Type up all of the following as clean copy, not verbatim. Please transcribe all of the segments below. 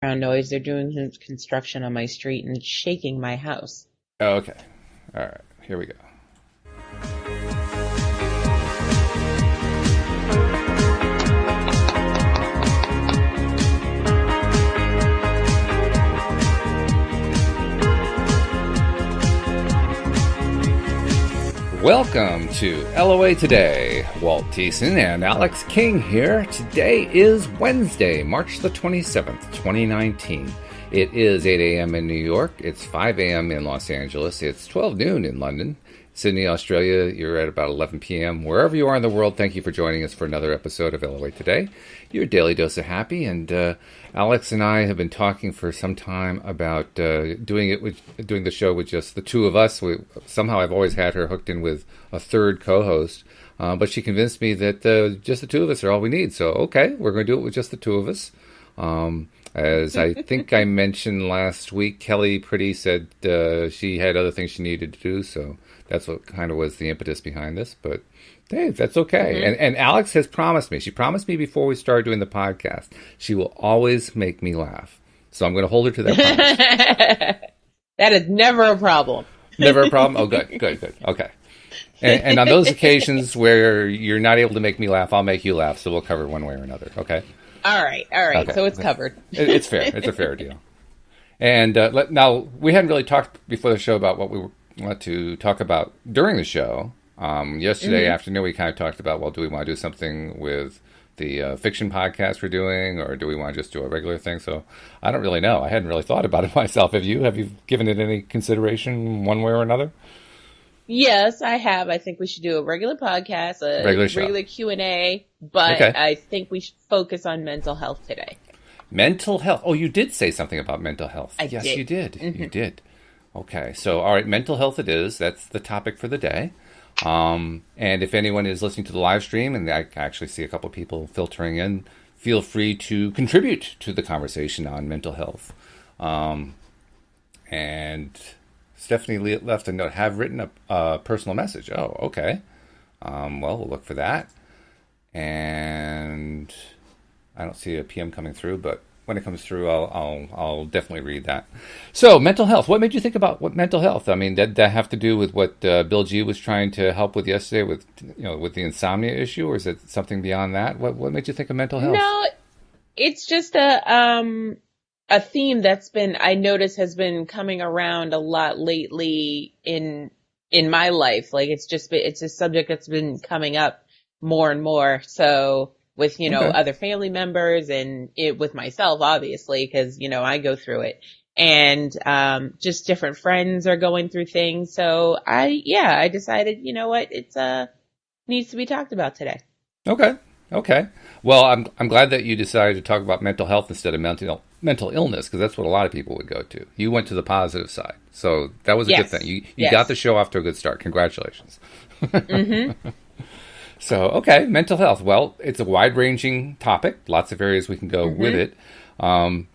Background noise. They're doing construction on my street and it's shaking my house. Oh, okay. All right. Here we go. Welcome to LOA Today. Walt Thiessen and Alyx King here. Today is Wednesday, March the 27th, 2019. It is 8 a.m. in New York. It's 5 a.m. in Los Angeles. It's 12 noon in London. Sydney, Australia, you're at about 11 p.m. Wherever you are in the world, thank you for joining us for another episode of LOA Today, your daily dose of happy. And Alyx and I have been talking for some time about doing the show with just the two of us. Somehow I've always had her hooked in with a third co-host, but she convinced me that just the two of us are all we need. So, okay, we're going to do it with just the two of us. As I think I mentioned last week, Kelly Pretty said she had other things she needed to do, so that's what kind of was the impetus behind this. But hey, that's okay. Mm-hmm. And Alyx has promised me. She promised me before we started doing the podcast, she will always make me laugh. So I'm going to hold her to that promise. That is never a problem. Never a problem? Oh, good. Okay. And on those occasions where you're not able to make me laugh, I'll make you laugh. So we'll cover one way or another. Okay? All right. Okay. So it's covered. It's fair. It's a fair deal. And now, we hadn't really talked before the show about what we want to talk about during the show. Yesterday afternoon, we kind of talked about, well, do we want to do something with the fiction podcast we're doing, or do we want to just do a regular thing? So I don't really know. I hadn't really thought about it myself. Have you? Have you given it any consideration one way or another? Yes, I have. I think we should do a regular podcast, a regular Q&A, but okay. I think we should focus on mental health today. Mental health. Oh, you did say something about mental health. Yes, you did. Mm-hmm. You did. Okay, so all right, mental health it is. That's the topic for the day. And if anyone is listening to the live stream, and I actually see a couple of people filtering in, feel free to contribute to the conversation on mental health. And Stephanie left a note, have written a personal message. Oh, okay. Well, we'll look for that. And I don't see a PM coming through, but when it comes through, I'll definitely read that. So, mental health. What made you think about mental health? I mean, did that have to do with what Bill G was trying to help with yesterday, with the insomnia issue, or is it something beyond that? What made you think of mental health? No, it's just a theme that's I notice has been coming around a lot lately in my life. Like it's a subject that's been coming up more and more. So with, other family members and with myself, obviously, because, I go through it, and, just different friends are going through things. So I decided, what, it's, needs to be talked about today. Okay. Well, I'm glad that you decided to talk about mental health instead of mental illness, because that's what a lot of people would go to. You went to the positive side. So that was a good thing. You got the show off to a good start. Congratulations. Mm-hmm. So, okay, mental health. Well, it's a wide-ranging topic. Lots of areas we can go with it. We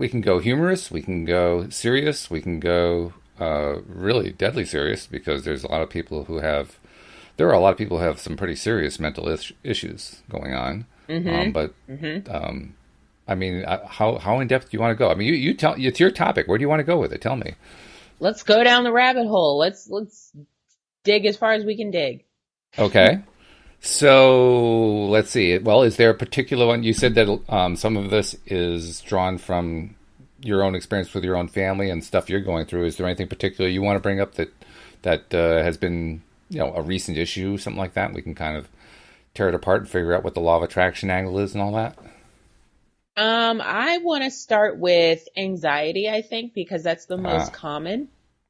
can go humorous. We can go serious. We can go really deadly serious, because there's a lot of people who have... There are a lot of people who have some pretty serious mental issues going on. How in depth do you want to go? I mean, you tell. It's your topic. Where do you want to go with it? Tell me. Let's go down the rabbit hole. Let's dig as far as we can dig. Okay. So let's see. Well, is there a particular one? You said that some of this is drawn from your own experience with your own family and stuff you're going through. Is there anything particular you want to bring up that has been, a recent issue, something like that? We can kind of tear it apart and figure out what the law of attraction angle is and all that. I want to start with anxiety, I think, because that's the most common.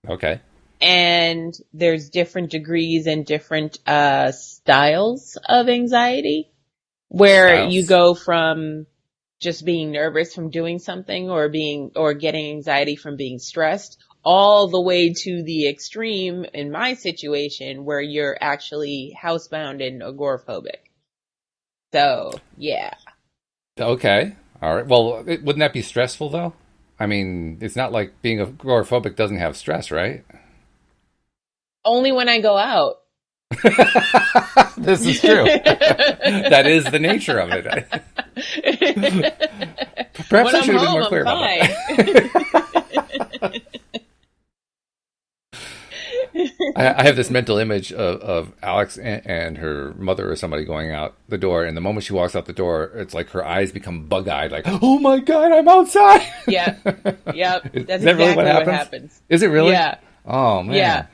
Okay. And there's different degrees and different styles of anxiety, where you go from just being nervous from doing something or getting anxiety from being stressed, all the way to the extreme in my situation where you're actually housebound and agoraphobic. So, yeah. Okay. All right. Well, wouldn't that be stressful, though? I mean, it's not like being agoraphobic doesn't have stress, right? Only when I go out. This is true. That is the nature of it. Perhaps When I I'm should have been home, more I'm clear about that. I have this mental image of Alyx and her mother or somebody going out the door, and the moment she walks out the door, it's like her eyes become bug-eyed, like, oh my God, I'm outside! Yeah. Yep. Is That's that really exactly what what happens? happens. Is it really? Yeah. Oh, man. Yeah.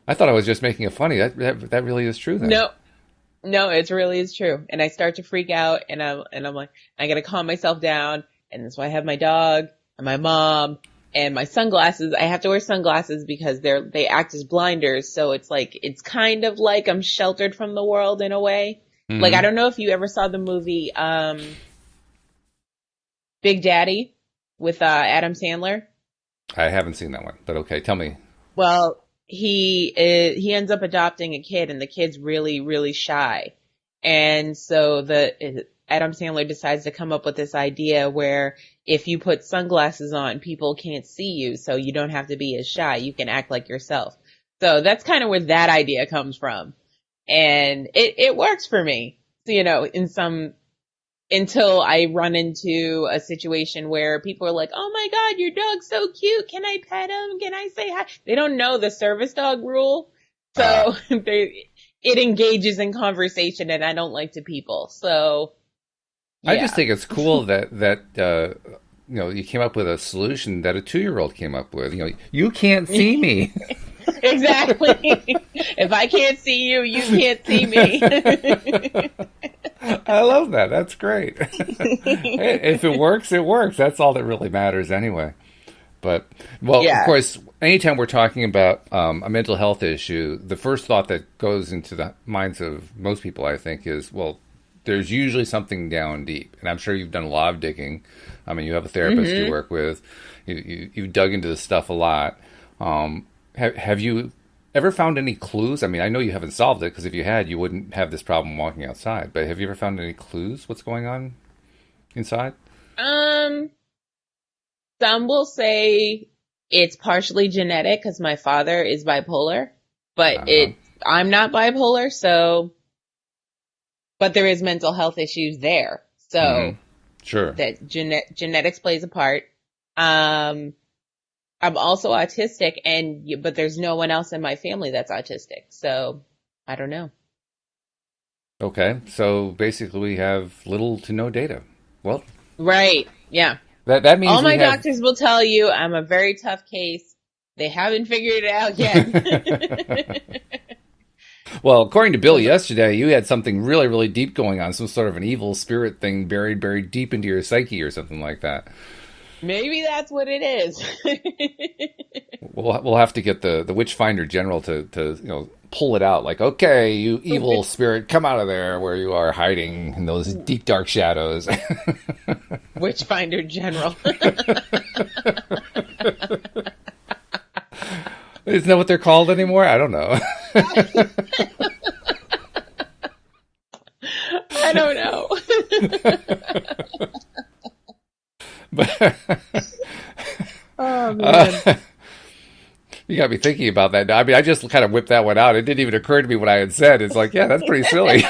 I thought I was just making it funny. That really is true then. No, no, it really is true. And I start to freak out, and I'm like, I gotta calm myself down. And that's why I have my dog and my mom and my sunglasses. I have to wear sunglasses because they act as blinders. So it's kind of like I'm sheltered from the world in a way. Mm-hmm. Like, I don't know if you ever saw the movie, Big Daddy with, Adam Sandler. I haven't seen that one, but okay, tell me. Well, he ends up adopting a kid, and the kid's really, really shy. And so Adam Sandler decides to come up with this idea where if you put sunglasses on, people can't see you, so you don't have to be as shy. You can act like yourself. So that's kind of where that idea comes from. And it works for me, until I run into a situation where people are like, oh my God, your dog's so cute. Can I pet him? Can I say hi? They don't know the service dog rule. So it engages in conversation, and I don't like to people. So yeah. I just think it's cool that you came up with a solution that a 2-year-old came up with. You can't see me. Exactly. If I can't see you, you can't see me. I love that. That's great. Hey, if it works, it works. That's all that really matters anyway. But, well, Yeah. Of course, anytime we're talking about a mental health issue, the first thought that goes into the minds of most people, I think, is, well, there's usually something down deep. And I'm sure you've done a lot of digging. I mean, you have a therapist you work with. You've dug into this stuff a lot. Have you ever found any clues? I mean, I know you haven't solved it, because if you had, you wouldn't have this problem walking outside. But have you ever found any clues what's going on inside? Some will say it's partially genetic because my father is bipolar, but I'm not bipolar, so, but there is mental health issues there. So Sure. that genetics plays a part. I'm also autistic, but there's no one else in my family that's autistic. So I don't know. Okay. So basically we have little to no data. Well, Right. Yeah. that means All my doctors will tell you I'm a very tough case. They haven't figured it out yet. Well, according to Bill yesterday, you had something really, really deep going on, some sort of an evil spirit thing buried deep into your psyche or something like that. Maybe that's what it is. We'll have to get the witch finder general to pull it out. Like, okay, you evil spirit, come out of there where you are hiding in those deep dark shadows. Witch finder general. Isn't that what they're called anymore? I don't know. I don't know. But Oh man. you got me thinking about that. I mean, I just kind of whipped that one out. It didn't even occur to me what I had said. It's like, yeah, that's pretty silly.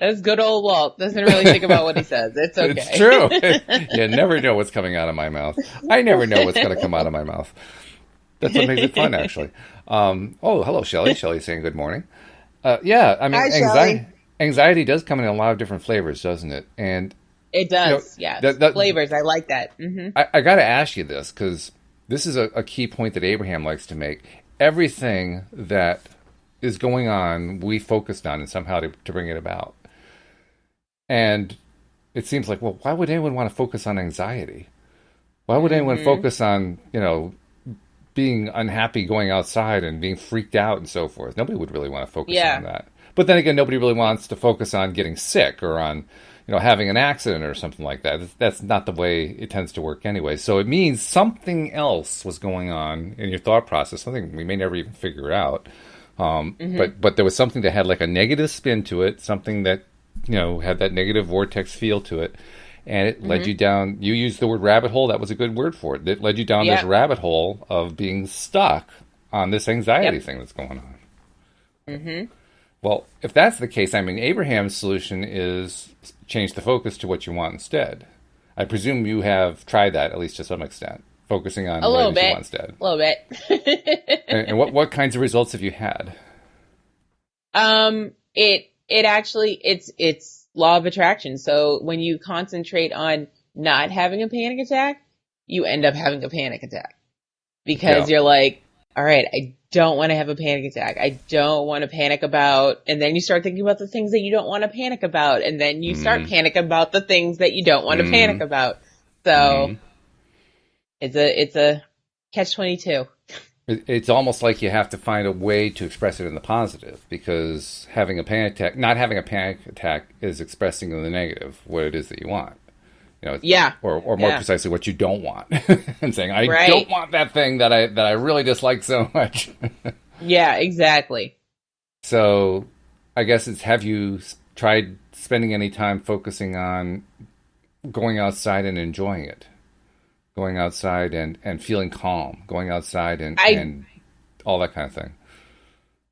That's good old Walt. Doesn't really think about what he says. It's okay. It's true. You never know what's coming out of my mouth. I never know what's going to come out of my mouth. That's what makes it fun, actually. Hello, Shelley. Shelley's saying good morning. Yeah, I mean, Hi, anxiety does come in a lot of different flavors, doesn't it? And it does. Yeah, flavors. I like that. Mm-hmm. I got to ask you this, because this is a key point that Abraham likes to make. Everything that is going on, we focused on and somehow to bring it about. And it seems like, well, why would anyone want to focus on anxiety? Why would anyone focus on, being unhappy going outside and being freaked out and so forth? Nobody would really want to focus on that. But then again, nobody really wants to focus on getting sick or on, having an accident or something like that. That's not the way it tends to work anyway. So it means something else was going on in your thought process, something we may never even figure out. But there was something that had like a negative spin to it, something that, had that negative vortex feel to it. and it led Hmm. you down. You used the word rabbit hole. That was a good word for it. It led you down this Yeah. rabbit hole of being stuck on this anxiety Yep. thing that's going on. Hmm. Well, if that's the case, I mean, Abraham's solution is change the focus to what you want instead. I presume you have tried that, at least to some extent, focusing on A what it little is you bit. want instead. A little bit. And what kinds of results have you had? It actually, it's law of attraction. So when you concentrate on not having a panic attack, you end up having a panic attack Yeah. because you're like, all right, I don't want to have a panic attack. I don't want to panic about, and then you start thinking about the things that you don't want to panic about. And then you start Mm-hmm. panic about the things that you don't want to panic Mm-hmm. about. So Mm-hmm. it's a catch 22. It's almost like you have to find a way to express it in the positive, because having a panic attack, not having a panic attack, is expressing in the negative what it is that you want. Yeah. Or more Yeah. precisely, what you don't want, and saying, "I Right. don't want that thing that I really dislike so much." Yeah, exactly. So, I guess it's, have you tried spending any time focusing on going outside and enjoying it, going outside and feeling calm, going outside I and all that kind of thing.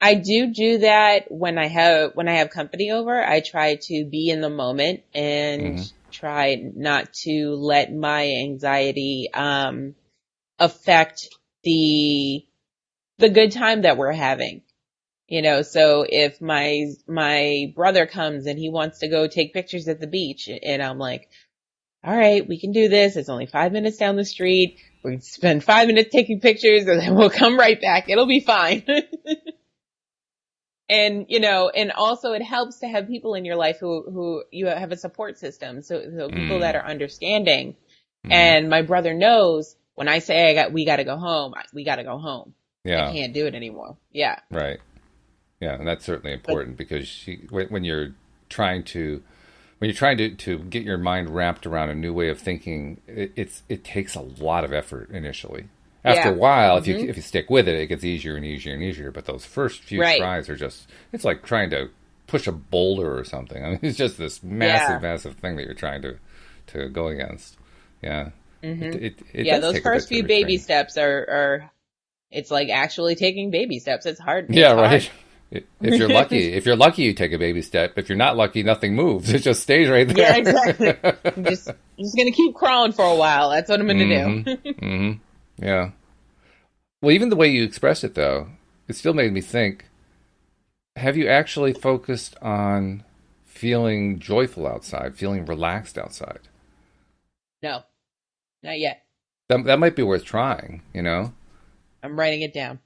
I do that when I have company over. I try to be in the moment and Hmm. try not to let my anxiety affect the the good time that we're having. So if my brother comes and he wants to go take pictures at the beach, and I'm like, all right, we can do this. It's only 5 minutes down the street. We can spend 5 minutes taking pictures and then we'll come right back. It'll be fine. And also it helps to have people in your life who you have a support system. So people that Mm. are understanding. Hmm. And my brother knows when I say we got to go home, we got to go home. I Yeah, can't do it anymore. Yeah. right. Yeah, and that's certainly But important, because when you're trying to to get your mind wrapped around a new way of thinking, it takes a lot of effort initially. After a yeah. while, Hmm. if you stick with it, it gets easier and easier and easier. But those first few Right. tries are just, it's like trying to push a boulder or something. I mean, it's just this massive, Yeah. massive thing that you're trying to go against. Yeah, Hmm. it Yeah. does Those take a bit first to few baby restrain. steps are, it's like actually taking baby steps. It's hard. It's Yeah, hard. right. If you're lucky, you take a baby step. If you're not lucky, nothing moves. It just stays right Yeah, there. exactly. I'm just gonna keep crawling for a while. That's what I'm gonna Hmm. do. Hmm. Yeah. Well, even the way you expressed it, though, it still made me think. Have you actually focused on feeling joyful outside, feeling relaxed outside? No, not yet. That might be worth trying. You know, I'm writing it down.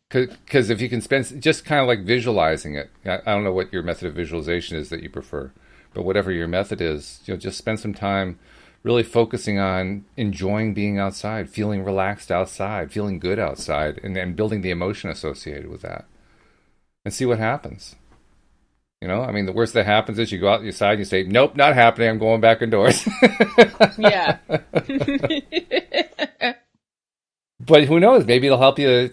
because if you can spend just kind of like visualizing it. I don't know what your method of visualization is that you prefer, but whatever your method is, just spend some time really focusing on enjoying being outside, feeling relaxed outside, feeling good outside, and then building the emotion associated with that, and see what happens. I mean, the worst that happens is you go outside and you say, "Nope, not happening. I'm going back indoors." Yeah. But who knows? Maybe it'll help you.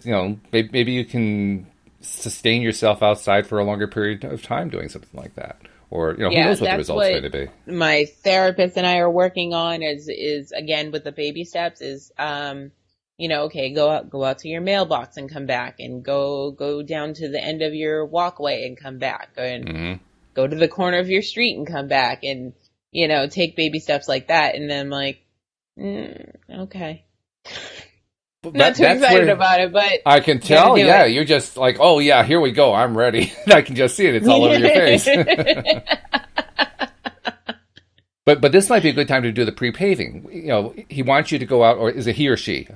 Maybe you can sustain yourself outside for a longer period of time doing something like that. Or who Yeah, knows what the that's result's what going to be. my therapist and I are working on is again with the baby steps is okay, go out to your mailbox and come back, and go down to the end of your walkway and come back, and Hmm. go to the corner of your street and come back, and take baby steps like that. And then I'm like, okay. Not too That's excited where about it, but I can gotta tell. do Yeah, it. you're just like, oh yeah, here we go. I'm ready. I can just see it. It's all over your face. But this might be a good time to do the pre-paving. He wants you to go out, or is it he or she?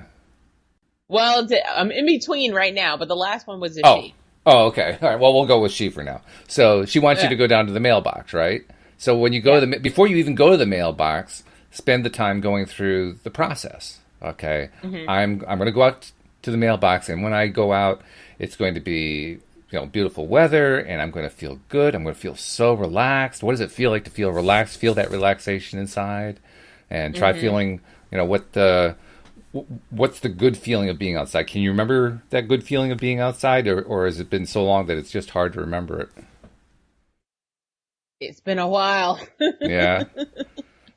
Well, I'm in between right now, but the last one was a Oh, she. oh, okay. All right. Well, we'll go with she for now. So she wants you Yeah. to go down to the mailbox, right? So when you go Yeah. to before you even go to the mailbox, spend the time going through the process. Okay, Hmm. I'm going to go out to the mailbox, and when I go out, it's going to be beautiful weather, and I'm going to feel good. I'm going to feel so relaxed. What does it feel like to feel relaxed? Feel that relaxation inside, and try Hmm. feeling what's the good feeling of being outside. Can you remember that good feeling of being outside, or has it been so long that it's just hard to remember it? It's been a while. Yeah.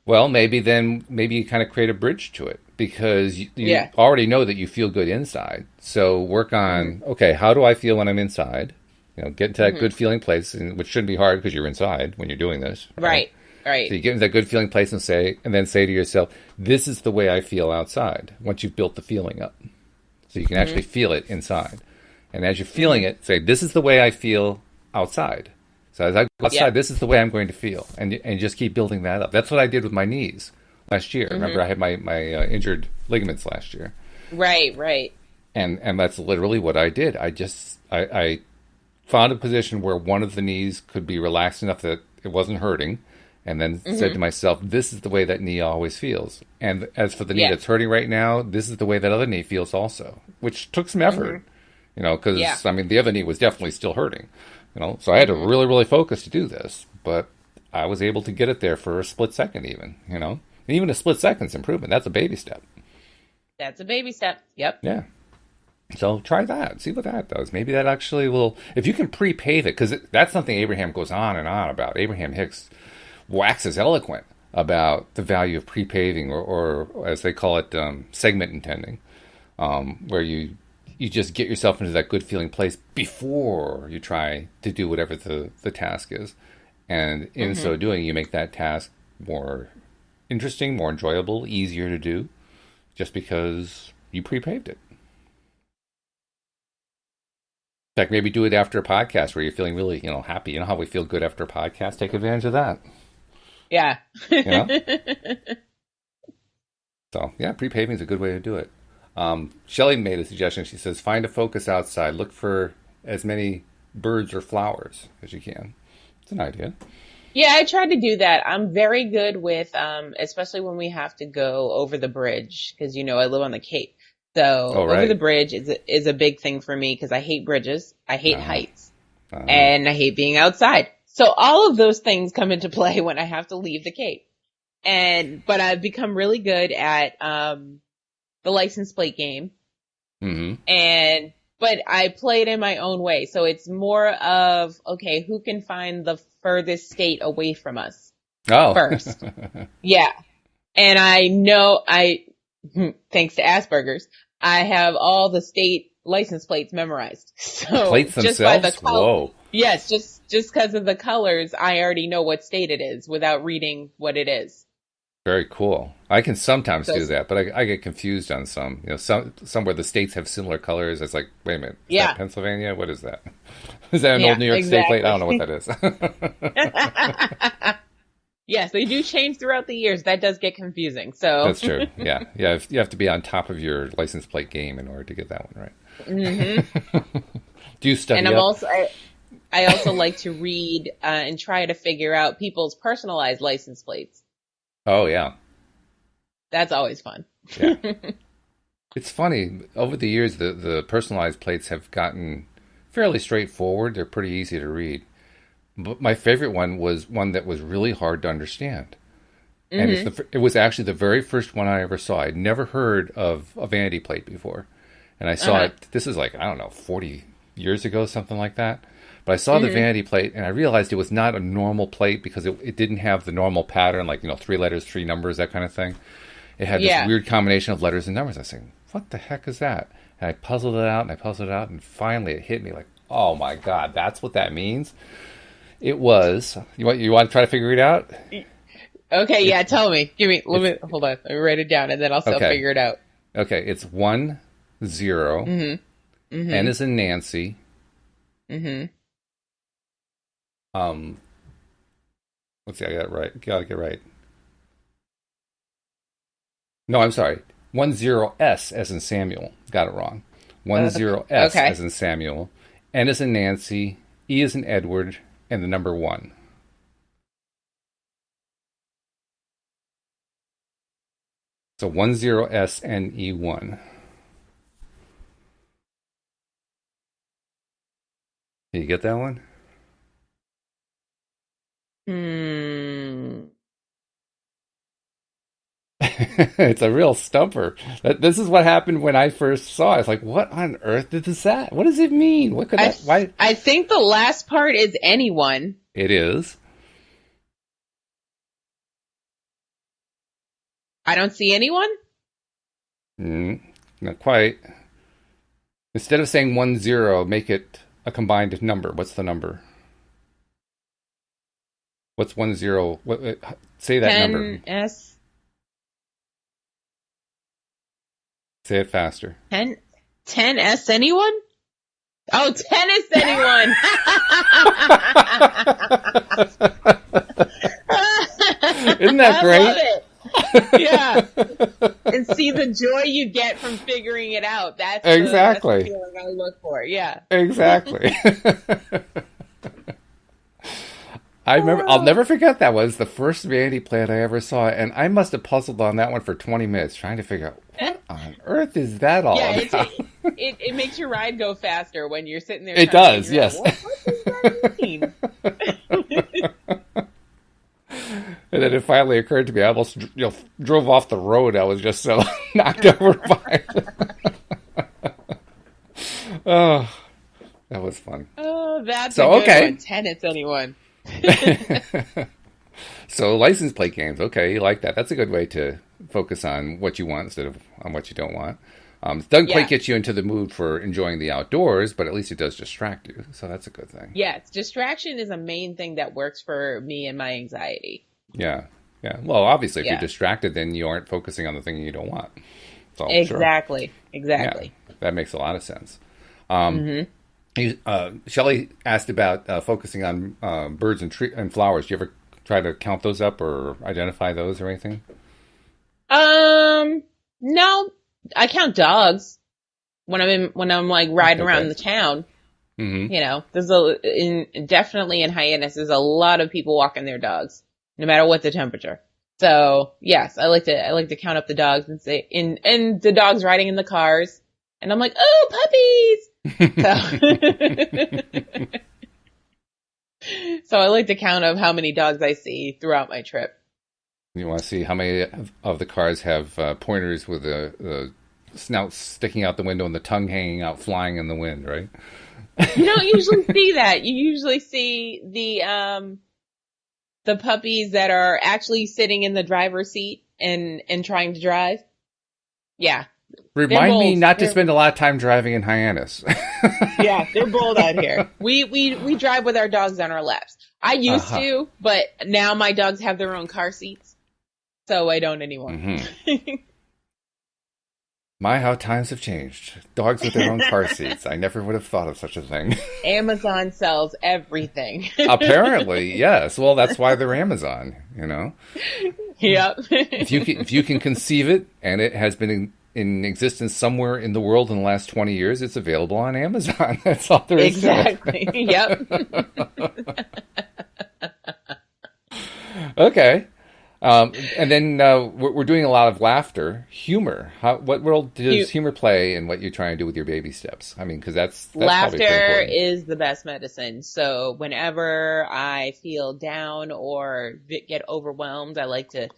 Well, maybe you kind of create a bridge to it because you Yeah. already know that you feel good inside. So work Hmm. on, okay, how do I feel when I'm inside? Get into that Hmm. good feeling place, which shouldn't be hard because you're inside when you're doing this, right? Right. So Right. you get into that good feeling place and then say to yourself, this is the way I feel outside. Once you've built the feeling up, so you can Hmm. actually feel it inside. And as you're feeling Hmm. it, say, this is the way I feel outside. So as I go Yeah. outside, this is the way I'm going to feel, and just keep building that up. That's what I did with my knees last year. Hmm. Remember, I had my injured ligaments last year, Right. Right. and that's literally what I did. I found a position where one of the knees could be relaxed enough that it wasn't hurting, and then said to Hmm. myself, "This is the way that knee always feels." And as for the knee Yeah. that's hurting right now, this is the way that other knee feels also, which took some Hmm. effort, Yeah. because I mean the other knee was definitely still hurting, so I had to Hmm. really, really focus to do this, but I was able to get it there for a split second, and even a split second's improvement. That's a baby step. That's a baby step. Yep. Yeah. So try that. See what that does. Maybe that actually will, if you can pre-pave it, because that's something Abraham goes on and on about. Abraham Hicks waxes eloquent about the value of pre-paving, or as they call it, segment intending, where you just get yourself into that good feeling place before you try to do whatever the task is. And in Hmm. so doing, you make that task more interesting, more enjoyable, easier to do, just because you pre-paved it. In fact, maybe do it after a podcast where you're feeling really, happy. You know how we feel good after a podcast? Take advantage of that. Yeah. You know? So, yeah, pre-paving is a good way to do it. Shelley made a suggestion. She says, find a focus outside. Look for as many birds or flowers as you can. It's an idea. Yeah, I try to do that. I'm very good with, especially when we have to go over the bridge, because I live on the Cape. So Oh, over the right. bridge is a big thing for me because I hate bridges, I hate Uh-huh. heights, Uh-huh. and I hate being outside. So all of those things come into play when I have to leave the Cape. But I've become really good at the license plate game, Mm-hmm. but I play it in my own way. So it's more of, okay, who can find the furthest state away from us Oh. first? Yeah. And I know thanks to Asperger's, I have all the state license plates memorized. The So plates just by the themselves? color, Whoa. yes, just because of the colors, I already know what state it is without reading what it is. Very cool. I can sometimes So do that, but I get confused on some. Some where the states have similar colors. It's like, wait a minute, is that yeah, Pennsylvania? What is that? Is that an old yeah, New York State plate? I don't know what exactly. that is. Yes, they do change throughout the years. That does get confusing. So, That's true. Yeah, yeah. You have to be on top of your license plate game in order to get that one hmm right. Do you and study up? I also like to read and try to figure out people's personalized license plates. Oh yeah, That's always fun. yeah. It's funny. Over the years, the personalized plates have gotten fairly straightforward. They're pretty easy to read. But my favorite one was one that was really hard to understand. And Hmm. it was actually the very first one I ever saw. I'd never heard of a vanity plate before, and I saw Uh-huh. it. This is like, I don't know, 40 years ago, something like that. But I saw the Hmm. vanity plate, and I realized it was not a normal plate because it didn't have the normal pattern, like 3 letters, 3 numbers, that kind of thing. It had this Yeah. weird combination of letters and numbers. I was saying, what the heck is that? And I puzzled it out, and I puzzled it out, and finally it hit me like, oh my god, that's what that means. It was. You want to try to figure it out? Okay, It, yeah, tell me. Let it's me, hold on. Let me write it down and then I'll still okay. figure it out. Okay, it's 1 0. Hmm. N Hmm. is in Nancy. Hmm. Um, let's see, I got it right. Gotta get right. No, I'm sorry. 1 0 S as in Samuel. Got it wrong. 1 0 S Okay. as in Samuel. N is in Nancy. E is in Edward, and the number 1. So 10SNE1. Did you get that one? Hmm. It's a real stumper. This is what happened when I first saw it. It's like, what on earth is that? What does it mean? What could that? Why? I think the last part is anyone. It is. I don't see anyone. Not quite. Instead of saying 10, make it a combined number. What's the number? What's 10? Say that number. 10S. Say it faster. 10S anyone? Oh, tennis anyone. Isn't that great? I love it. Yeah. And see the joy you get from figuring it out. That's exactly the feeling I look for. Yeah. Exactly. I remember. I'll never forget that was the first vanity plant I ever saw, and I must have puzzled on that one for 20 minutes trying to figure out what on earth is that all about. It makes your ride go faster when you're sitting there. It does, yes. Out, what does that mean? And then it finally occurred to me. I almost drove off the road. I was just so knocked over by it. Oh, that was fun. Oh, that's so a good okay. one. Tennis anyone. So license plate games. Okay, you like that. That's a good way to focus on what you want instead of on what you don't want. It doesn't quite get you into the mood for enjoying the outdoors, but at least it does distract you. So that's a good thing. Yes, distraction is a main thing that works for me and my anxiety. Yeah. Well, obviously, if you're distracted, then you aren't focusing on the thing you don't want. So, exactly. Sure. Exactly. Yeah, that makes a lot of sense. Shelley asked about focusing on birds and flowers. Do you ever try to count those up or identify those or anything? No. I count dogs when I'm like riding around the town. Mm-hmm. You know, definitely in Hyannis, there's a lot of people walking their dogs, no matter what the temperature. So yes, I like to count up the dogs and say, and the dogs riding in the cars, and I'm like, oh, puppies. So I like to count up how many dogs I see throughout my trip. You want to see how many of the cars have pointers with the snout sticking out the window and the tongue hanging out, flying in the wind, right? You don't usually see that. You usually see the puppies that are actually sitting in the driver's seat and trying to drive. Yeah. Remind me not to spend a lot of time driving in Hyannis. Yeah, they're bold out here. We drive with our dogs on our laps. I used to, but now my dogs have their own car seats, so I don't anymore. Mm-hmm. My, how times have changed. Dogs with their own car seats. I never would have thought of such a thing. Amazon sells everything. Apparently, yes. Well, that's why they're Amazon, you know? Yep. If you can conceive it, and it has been in existence somewhere in the world in the last 20 years, it's available on Amazon. That's all there is to it. Exactly. Yep. Okay. And then we're doing a lot of laughter, humor. What role does humor play in what you're trying to do with your baby steps? I mean, because that's laughter is the best medicine. So whenever I feel down or get overwhelmed, I like to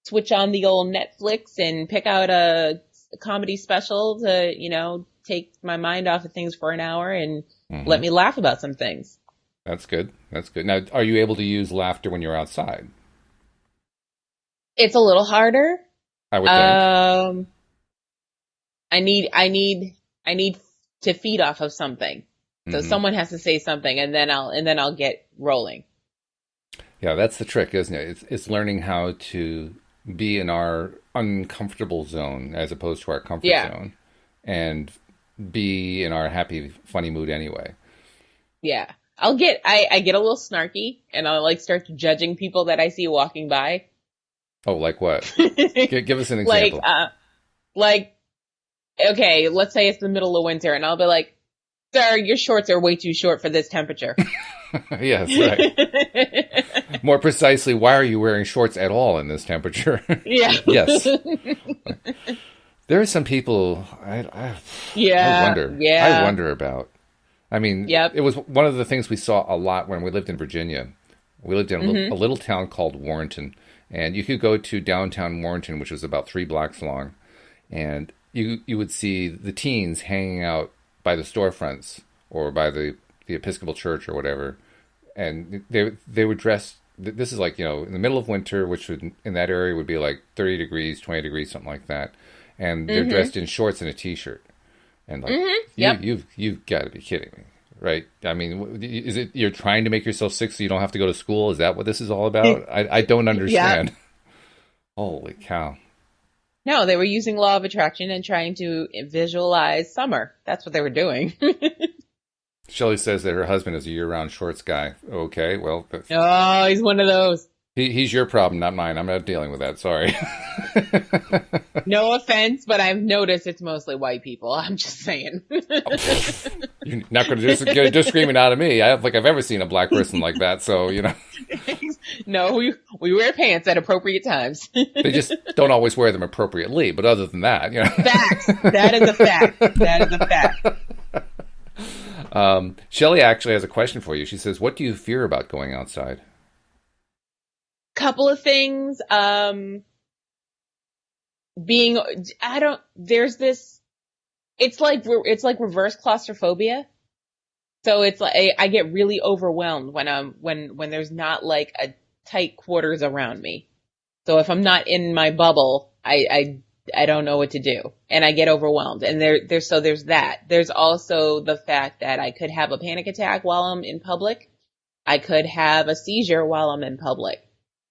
switch on the old Netflix and pick out a comedy special to, take my mind off of things for an hour and let me laugh about some things. That's good. That's good. Now, are you able to use laughter when you're outside? It's a little harder. I would think. I need to feed off of something. So someone has to say something and then I'll get rolling. Yeah, that's the trick, isn't it? It's learning how to be in our uncomfortable zone as opposed to our comfort zone and be in our happy, funny mood anyway. Yeah. I get a little snarky and I'll start judging people that I see walking by. Oh, like what? Give us an example. Okay, let's say it's the middle of winter and I'll be like, sir, your shorts are way too short for this temperature. Yes, right. More precisely, why are you wearing shorts at all in this temperature? Yeah. Yes. There are some people I wonder about. I mean, It was one of the things we saw a lot when we lived in Virginia. We lived in a little town called Warrenton. And you could go to downtown Warrenton, which was about 3 blocks long, and you would see the teens hanging out by the storefronts or by the Episcopal church or whatever, and they were dressed this is like, in the middle of winter, which would, in that area would be like 30 degrees, 20 degrees, something like that. And they're dressed in shorts and a t-shirt. And like, Yep. you've got to be kidding me, right? I mean, is it you're trying to make yourself sick so you don't have to go to school? Is that what this is all about? I don't understand. Yeah. Holy cow. No, they were using law of attraction and trying to visualize summer. That's what they were doing. Shelley says that her husband is a year-round shorts guy. Okay, well, Oh, he's one of those. he's your problem, not mine. I'm not dealing with that. Sorry. No offense, but I've noticed it's mostly white people. I'm just saying. You're not going to just get a disagreement out of me. I don't think I've ever seen a black person like that. So, No, we wear pants at appropriate times. they just don't always wear them appropriately. But other than that, Facts. That is a fact. That is a fact. Shelley actually has a question for you. She says, what do you fear about going outside? Couple of things. There's this, it's like reverse claustrophobia. So it's like, I get really overwhelmed when there's not like a tight quarters around me. So if I'm not in my bubble, I don't know what to do and I get overwhelmed. And there's that. There's also the fact that I could have a panic attack while I'm in public. I could have a seizure while I'm in public.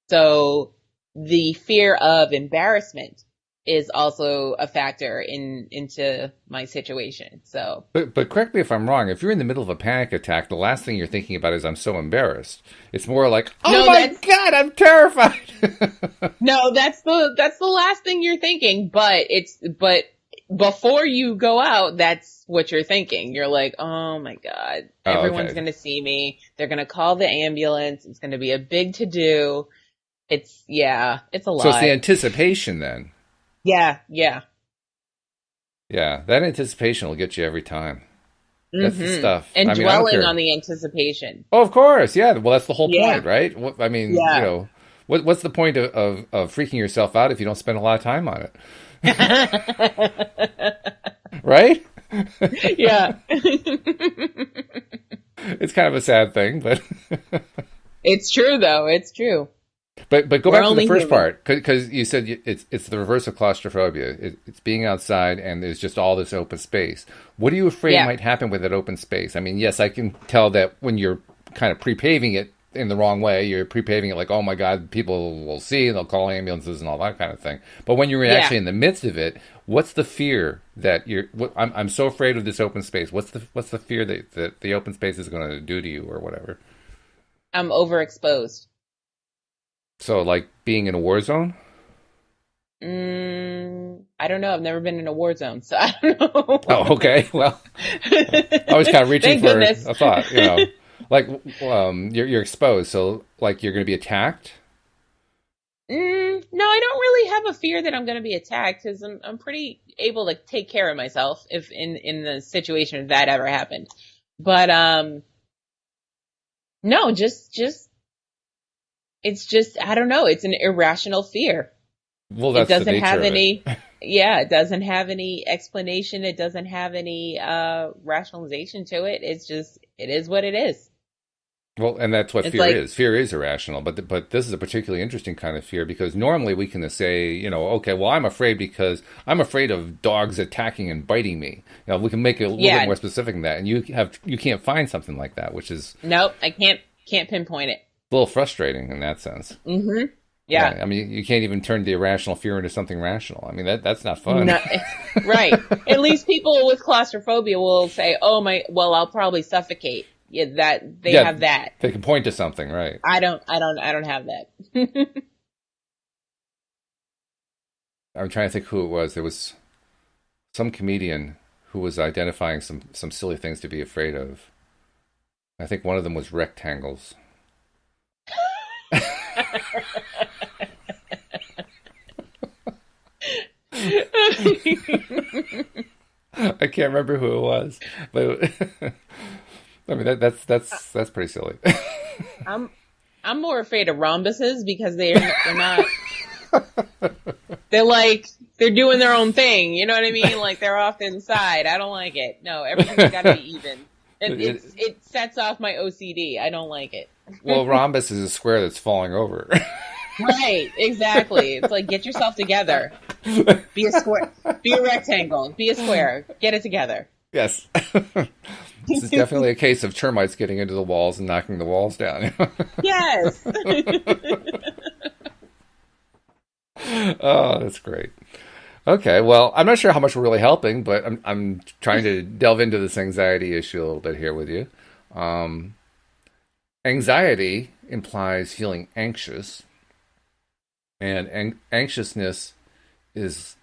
So the fear of embarrassment is also a factor into my situation. So, but correct me if I'm wrong. If you're in the middle of a panic attack, the last thing you're thinking about is I'm so embarrassed. It's more like, oh my God, I'm terrified. No, that's the last thing you're thinking. But before you go out, that's what you're thinking. You're like, oh my God, everyone's going to see me. They're going to call the ambulance. It's going to be a big to-do. It's a lot. So it's the anticipation then. Yeah. Yeah, that anticipation will get you every time. That's the stuff. And dwelling on the anticipation. Oh, of course. Yeah. Well, that's the whole point, right? I mean, what's the point of freaking yourself out if you don't spend a lot of time on it? Right? Yeah. It's kind of a sad thing, but it's true, though. It's true. But go back to the first part, because you said it's the reverse of claustrophobia. It's being outside and there's just all this open space. What are you afraid might happen with that open space? I mean, yes, I can tell that when you're kind of pre-paving it in the wrong way, you're pre-paving it like, oh my God, people will see and they'll call ambulances and all that kind of thing. But when you're actually in the midst of it, what's the fear that I'm so afraid of this open space. What's the fear that the open space is going to do to you or whatever? I'm overexposed. So, like being in a war zone? I don't know. I've never been in a war zone, so I don't know. Oh, okay. Well, I was kind of reaching for a thought, like you're exposed, so like you're going to be attacked. No, I don't really have a fear that I'm going to be attacked because I'm pretty able to take care of myself if in the situation if that ever happened. But no, just. It's just, I don't know. It's an irrational fear. Well, that's it doesn't the nature have of any, it. Yeah, it doesn't have any explanation. It doesn't have any rationalization to it. It is what it is. Well, and that's what fear is. Fear is irrational, but this is a particularly interesting kind of fear because normally we can say, okay, well, I'm afraid because I'm afraid of dogs attacking and biting me. We can make it a little bit more specific than that, and you can't find something like that, which is nope, I can't pinpoint it. A little frustrating in that sense. Mm-hmm. Yeah. I mean, you can't even turn the irrational fear into something rational. I mean, that's not fun. No, right. At least people with claustrophobia will say, I'll probably suffocate. Yeah, that they have that. They can point to something, right? I don't have that. I'm trying to think who it was. There was some comedian who was identifying some silly things to be afraid of. I think one of them was rectangles. I can't remember who it was, but I mean that's pretty silly. I'm more afraid of rhombuses because they're not. They're doing their own thing. You know what I mean? Like they're off to the side. I don't like it. No, everything's got to be even. It sets off my OCD. I don't like it. Well, rhombus is a square that's falling over. Right, exactly. It's like, get yourself together. Be a square. Be a rectangle. Be a square. Get it together. Yes. This is definitely a case of termites getting into the walls and knocking the walls down. Yes. Oh, that's great. Okay, well, I'm not sure how much we're really helping, but I'm trying to delve into this anxiety issue a little bit here with you. Um, Anxiety implies feeling anxious, and anxiousness is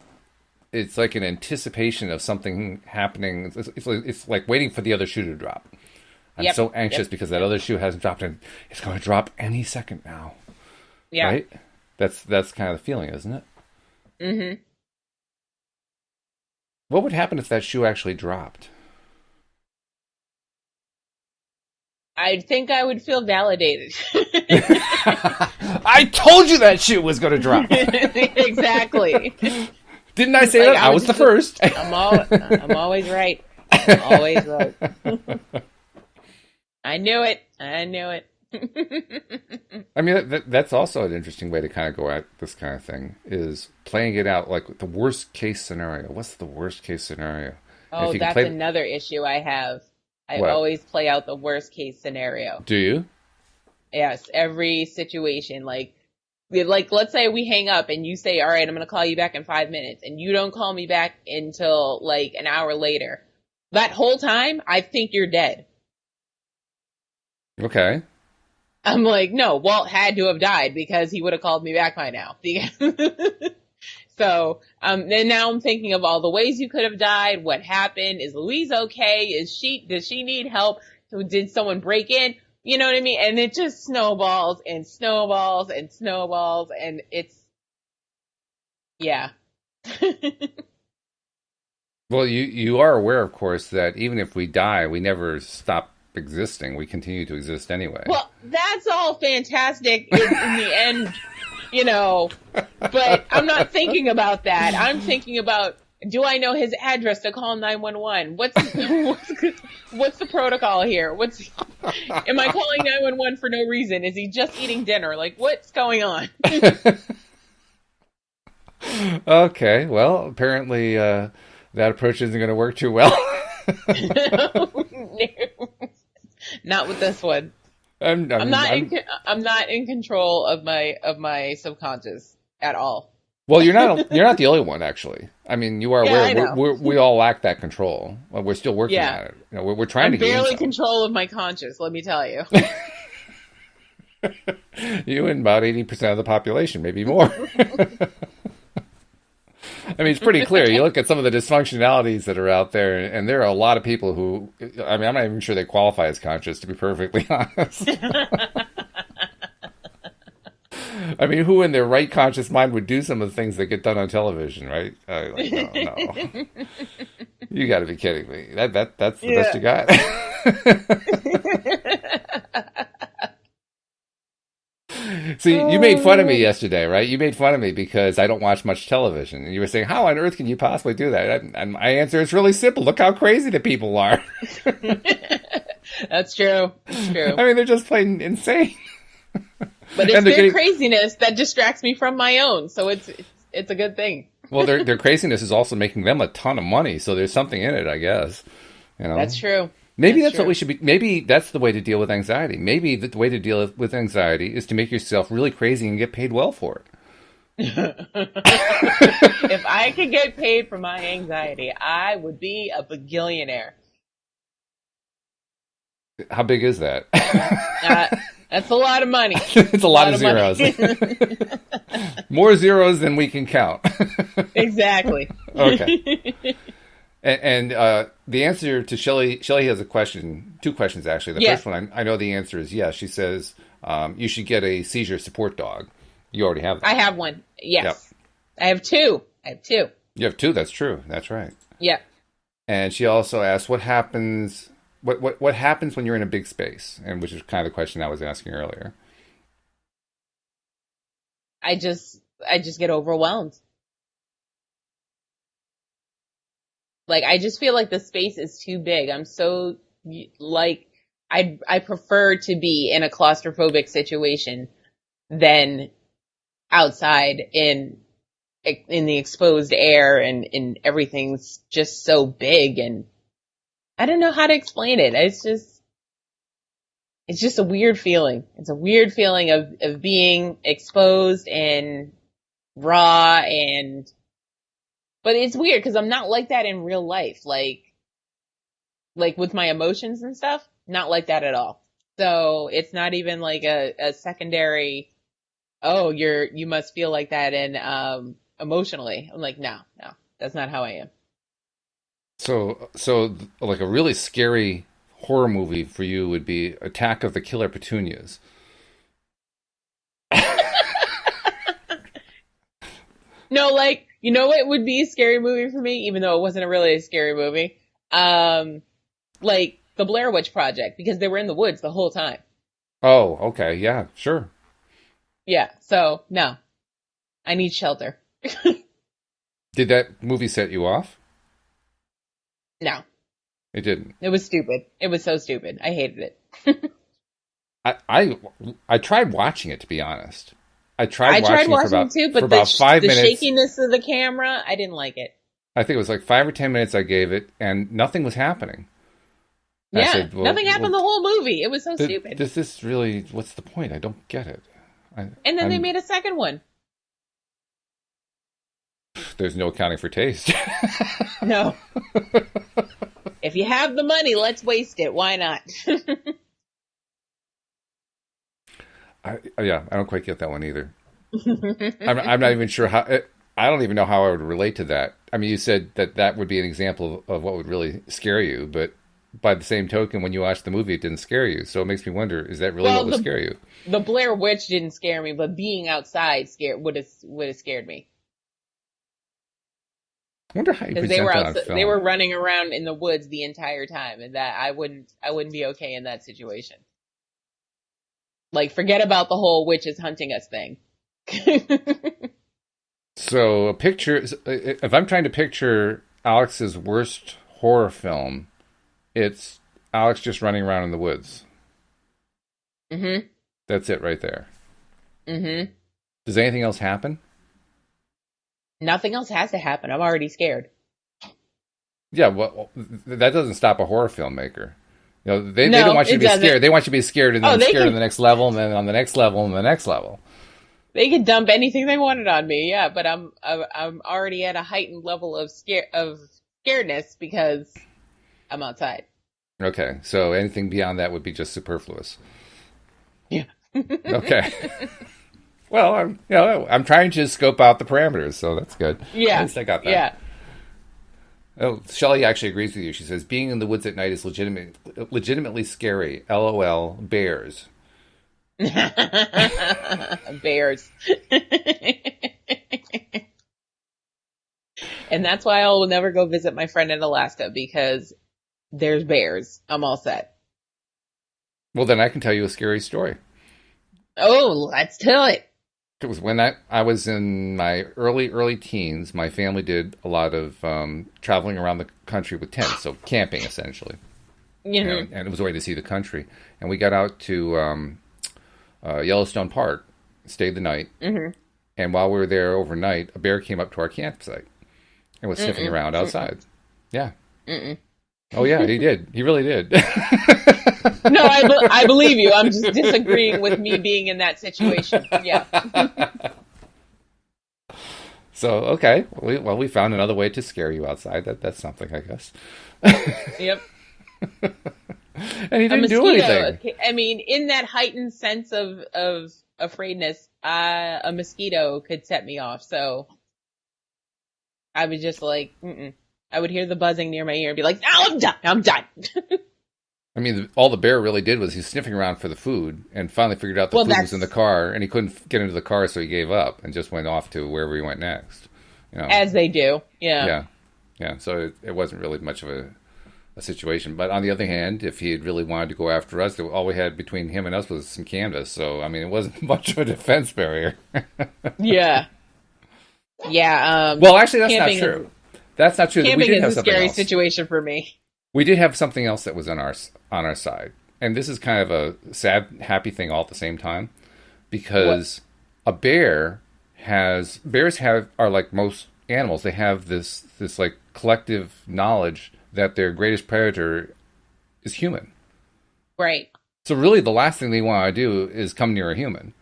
it's like an anticipation of something happening. It's like waiting for the other shoe to drop. I'm Yep. so anxious Yep. because that other shoe hasn't dropped, and it's going to drop any second now, Yeah. right? That's kind of the feeling, isn't it? Mm-hmm. What would happen if that shoe actually dropped? I think I would feel validated. I told you that shoe was going to drop. Exactly. Didn't I say that? I was the first. I'm always right. I'm always right. I knew it. I knew it. I mean, that's also an interesting way to kind of go at this kind of thing, is playing it out like the worst case scenario. What's the worst case scenario? Oh, that's another issue I have. I What? always play out the worst case scenario. Do you? Yes, every situation. Like, let's say we hang up and you say, all right, I'm going to call you back in 5 minutes, and you don't call me back until like an hour later. That whole time, I think you're dead. Okay. I'm like, no, Walt had to have died because he would have called me back by now. So, and now I'm thinking of all the ways you could have died. What happened? Is Louise okay? Does she need help? Did someone break in? You know what I mean? And it just snowballs and snowballs and snowballs, and yeah. Well, you are aware, of course, that even if we die, we never stop existing. We continue to exist anyway. Well, that's all fantastic in the end, but I'm not thinking about that. I'm thinking about, do I know his address to call 911? What's the protocol here? Am I calling 911 for no reason? Is he just eating dinner? Like, what's going on? Okay, well, apparently that approach isn't going to work too well. No. Not with this one. I'm not in control of my subconscious at all. Well, you're not the only one, actually. I mean, you are aware we all lack that control. Well, we're still working at it. We're trying to gain barely some. control of my conscience, let me tell you. You and about 80% of the population, maybe more. I mean, it's pretty clear. You look at some of the dysfunctionalities that are out there, and there are a lot of people who, I mean, I'm not even sure they qualify as conscious, to be perfectly honest. I mean, who in their right conscious mind would do some of the things that get done on television, right? No. You got to be kidding me. That's the best you got. See, you made fun of me yesterday, right? You made fun of me because I don't watch much television. And you were saying, how on earth can you possibly do that? And my answer is really simple. Look how crazy the people are. That's true. It's true. I mean, they're just plain insane. But it's their craziness that distracts me from my own. So it's a good thing. Well, their craziness is also making them a ton of money. So there's something in it, I guess. That's true. Maybe that's what we should be. Maybe that's the way to deal with anxiety. Maybe the way to deal with anxiety is to make yourself really crazy and get paid well for it. If I could get paid for my anxiety, I would be a bagillionaire. How big is that? That's a lot of money. It's a lot of zeros. More zeros than we can count. Exactly. Okay. And the answer to Shelley has a question, two questions actually. The first one, I know the answer is yes. She says you should get a seizure support dog. You already have that. I have one. Yes. Yep. I have two. You have two. That's true. That's right. Yep. And she also asked, what happens? What happens when you're in a big space? And which is kind of the question I was asking earlier. I just get overwhelmed. Like, I just feel like the space is too big. I'm so, like, I prefer to be in a claustrophobic situation than outside in the exposed air and everything's just so big, and I don't know how to explain it. It's just a weird feeling. It's a weird feeling of being exposed and raw, but it's weird because I'm not like that in real life. Like with my emotions and stuff, not like that at all. So it's not even like a secondary, oh, you must feel like that and emotionally. I'm like, no, that's not how I am. So like a really scary horror movie for you would be Attack of the Killer Petunias. No, like, you know what would be a scary movie for me, even though it wasn't really a scary movie? Like the Blair Witch Project, because they were in the woods the whole time. Oh, okay. Yeah, sure. Yeah, so no, I need shelter. Did that movie set you off? No, It didn't. it was stupid. It was so stupid. I hated it. I tried watching it, to be honest. I I tried tried watching it watching it too, for but about 5 minutes. shakiness of the camera, I didn't like it. I think it was like 5 or 10 minutes I gave it, and nothing was happening. And I Yeah, said, nothing happened the whole movie. It was so stupid. This is really, what's the point? I don't get it. And then they made a second one. There's no accounting for taste. No. If you have the money, let's waste it. Why not? I don't quite get that one either. I'm not even sure how. I don't even know how I would relate to that. I mean, you said that would be an example of what would really scare you, but by the same token, when you watched the movie, it didn't scare you. So it makes me wonder: is that really what would scare you? The Blair Witch didn't scare me, but being outside would have scared me. I wonder how you present that on film. They were running around in the woods the entire time, and that I wouldn't be okay in that situation. Like, forget about the whole witches hunting us thing. So, if I'm trying to picture Alyx's worst horror film, it's Alyx just running around in the woods. Mm-hmm. That's it right there. Mm-hmm. Does anything else happen? Nothing else has to happen. I'm already scared. Yeah, well, that doesn't stop a horror filmmaker. You know, they don't want you to be scared. They want you to be scared and then scared on the next level, and then on the next level, and the next level. They could dump anything they wanted on me, yeah, but I'm already at a heightened level of scaredness because I'm outside. Okay, so anything beyond that would be just superfluous. Yeah. Okay. Well, I'm trying to scope out the parameters, so that's good. Yeah. At least I got that. Yeah. Oh, Shelley actually agrees with you. She says, being in the woods at night is legitimately scary. LOL, bears. Bears. And that's why I will never go visit my friend in Alaska, because there's bears. I'm all set. Well, then I can tell you a scary story. Oh, let's tell it. It was when I was in my early teens. My family did a lot of traveling around the country with tents, so camping essentially. Mm-hmm. And it was a way to see the country. And we got out to Yellowstone Park, stayed the night, mm-hmm. and while we were there overnight, a bear came up to our campsite and was sniffing around outside. Yeah. Mm-mm. Oh yeah, he did. He really did. No, I believe you. I'm just disagreeing with me being in that situation. Yeah. So, okay. We found another way to scare you outside. That's something, I guess. Yep. And he didn't do anything. I mean, in that heightened sense of afraidness, a mosquito could set me off. So I was just like, mm-mm. I would hear the buzzing near my ear and be like, "No, I'm done." I mean, all the bear really did was he's sniffing around for the food and finally figured out the food was in the car, and he couldn't get into the car, so he gave up and just went off to wherever he went next. You know? As they do, yeah. Yeah. So it wasn't really much of a situation. But on the other hand, if he had really wanted to go after us, all we had between him and us was some canvas. So, I mean, it wasn't much of a defense barrier. Yeah. Yeah. Well, actually, that's not true. That's not true. Camping is a scary situation for me. We did have something else that was on our side. and this is kind of a sad, happy thing all at the same time, What? because a bears are like most animals. They have this like collective knowledge that their greatest predator is human. Right. So really, the last thing they want to do is come near a human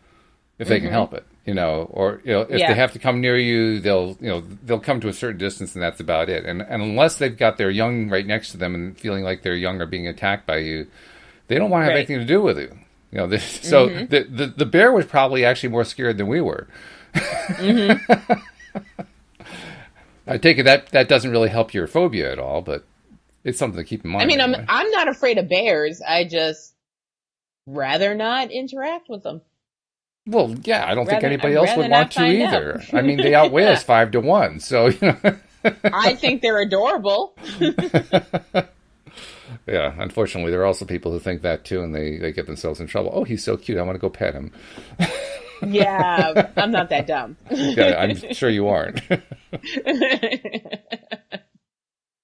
if they can Mm-hmm. help it, or if they Yeah. have to come near you, they'll come to a certain distance, and that's about it. And unless they've got their young right next to them and feeling like their young are being attacked by you, they don't want to have Right. anything to do with you. So Mm-hmm. the bear was probably actually more scared than we were. Mm-hmm. I take it that doesn't really help your phobia at all, but it's something to keep in I mind mean, anyway. I'm not afraid of bears. I just rather not interact with them. Well, yeah, I don't think anybody I'd else rather would not want to find either. out. I mean, they outweigh Yeah. us 5-1, so I think they're adorable. Yeah, unfortunately, there are also people who think that too, and they get themselves in trouble. Oh, he's so cute. I want to go pet him. Yeah, I'm not that dumb. Yeah, I'm sure you aren't.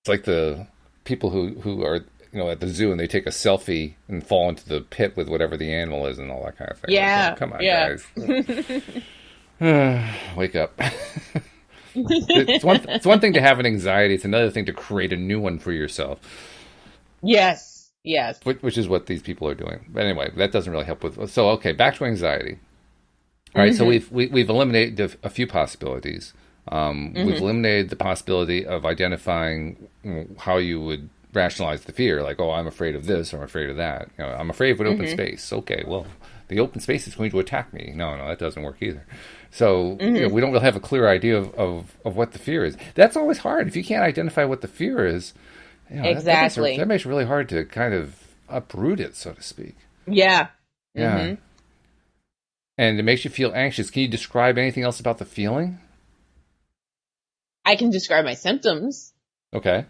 It's like the people who are at the zoo and they take a selfie and fall into the pit with whatever the animal is and all that kind of thing. Yeah, Like, come on, yeah. guys. Wake up. It's one thing to have an anxiety. It's another thing to create a new one for yourself, Yes, yes. which is what these people are doing. But anyway, that doesn't really help with. So okay, back to anxiety. All right, so we've eliminated a few possibilities. We've eliminated the possibility of identifying how you would rationalize the fear, like, oh, I'm afraid of this or I'm afraid of that. I'm afraid of an open space. Okay, well, the open space is going to attack me. No, that doesn't work either. So we don't really have a clear idea of what the fear is. That's always hard. If you can't identify what the fear is, Exactly. that makes it really hard to kind of uproot it, so to speak. Yeah. Yeah. Mm-hmm. And it makes you feel anxious. Can you describe anything else about the feeling? I can describe my symptoms. Okay.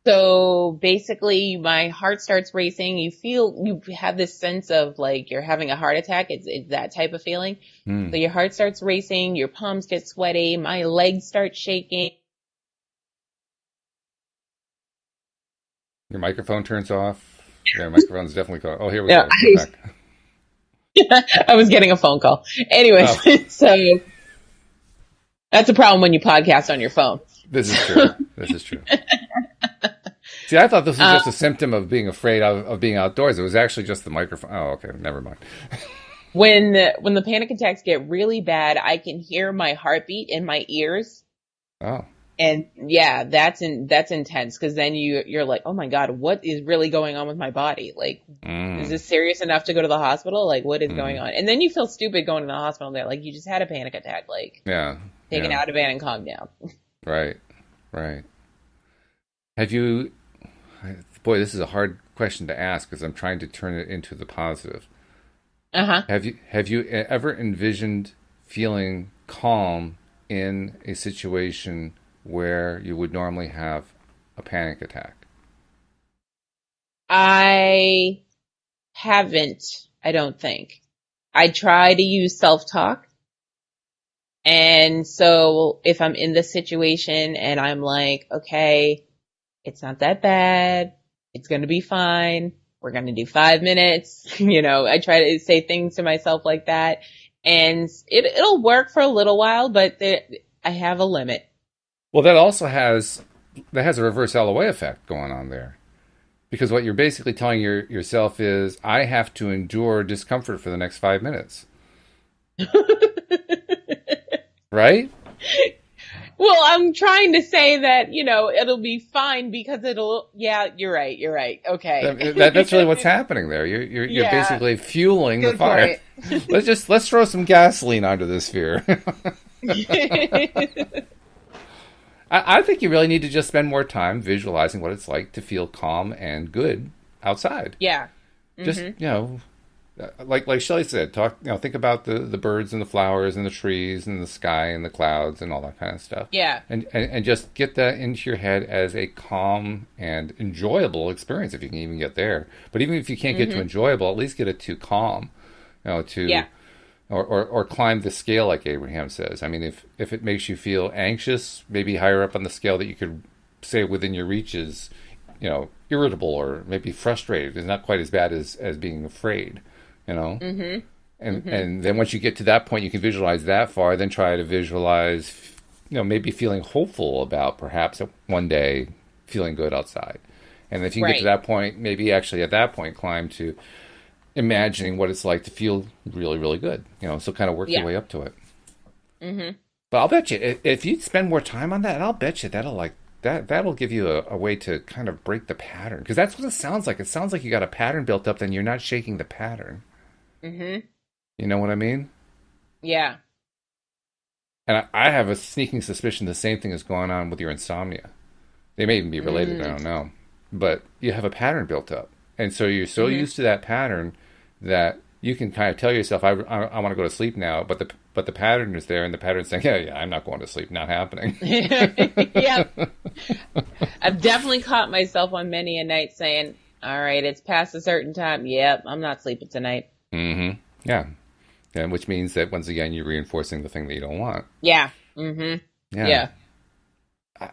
So basically, my heart starts racing. You have this sense of like you're having a heart attack. It's that type of feeling. So your heart starts racing, your palms get sweaty, my legs start shaking. Your microphone turns off. Yeah, your microphone's definitely going. Oh, here we Yeah, go. We're back. I was getting a phone call. Anyways, Oh. so that's a problem when you podcast on your phone. This is true. This is true. See, I thought this was just a symptom of being afraid of being outdoors. It was actually just the microphone. Oh, okay. Never mind. When the panic attacks get really bad, I can hear my heartbeat in my ears. Oh. And yeah, that's intense because then you're like, oh my God, what is really going on with my body? Like, is this serious enough to go to the hospital? Like, what is going on? And then you feel stupid going to the hospital. They're like, you just had a panic attack. Like, Yeah. take an Yeah. Ativan and calm down. Right. Right. Have you? Boy, this is a hard question to ask because I'm trying to turn it into the positive. Uh-huh. Have you ever envisioned feeling calm in a situation where you would normally have a panic attack? I haven't, I don't think. I try to use self-talk. And so if I'm in this situation and I'm like, okay, it's not that bad. It's going to be fine. We're going to do 5 minutes. I try to say things to myself like that, and it'll work for a little while, but I have a limit. Well, that also has a reverse LOA effect going on there. Because what you're basically telling yourself is, I have to endure discomfort for the next 5 minutes. Right? Well, I'm trying to say that, it'll be fine because yeah, you're right. Okay. That's really what's happening there. You're Yeah. basically fueling the Good fire. point. Let's throw some gasoline onto this fear. I think you really need to just spend more time visualizing what it's like to feel calm and good outside. Yeah. Just, like Shelley said, think about the birds and the flowers and the trees and the sky and the clouds and all that kind of stuff. Yeah. And just get that into your head as a calm and enjoyable experience, if you can even get there. But even if you can't get to enjoyable, at least get it to calm, Yeah. or climb the scale, like Abraham says. I mean, if it makes you feel anxious, maybe higher up on the scale that you could say within your reach is irritable or maybe frustrated. It's not quite as bad as being afraid, you know. Mm-hmm. And then once you get to that point, you can visualize that far. Then try to visualize, maybe feeling hopeful about perhaps one day feeling good outside. And if you can get to that point, maybe actually at that point climb to imagining what it's like to feel really, really good. So kind of work your way up to it. Mm-hmm. But I'll bet you if you spend more time on that, I'll bet you that'll give you a way to kind of break the pattern, because that's what it sounds like. It sounds like you got a pattern built up, then you're not shaking the pattern. Mm-hmm. You know what I mean? Yeah. And I have a sneaking suspicion the same thing is going on with your insomnia. They may even be related, I don't know. But you have a pattern built up. And so you're so used to that pattern that you can kind of tell yourself, I want to go to sleep now, but the pattern is there, and the pattern's saying, yeah, I'm not going to sleep, not happening. Yeah. I've definitely caught myself on many a night saying, all right, it's past a certain time. Yep, I'm not sleeping tonight. Mm-hmm. Yeah. And which means that, once again, you're reinforcing the thing that you don't want. Yeah. Mm-hmm. Yeah.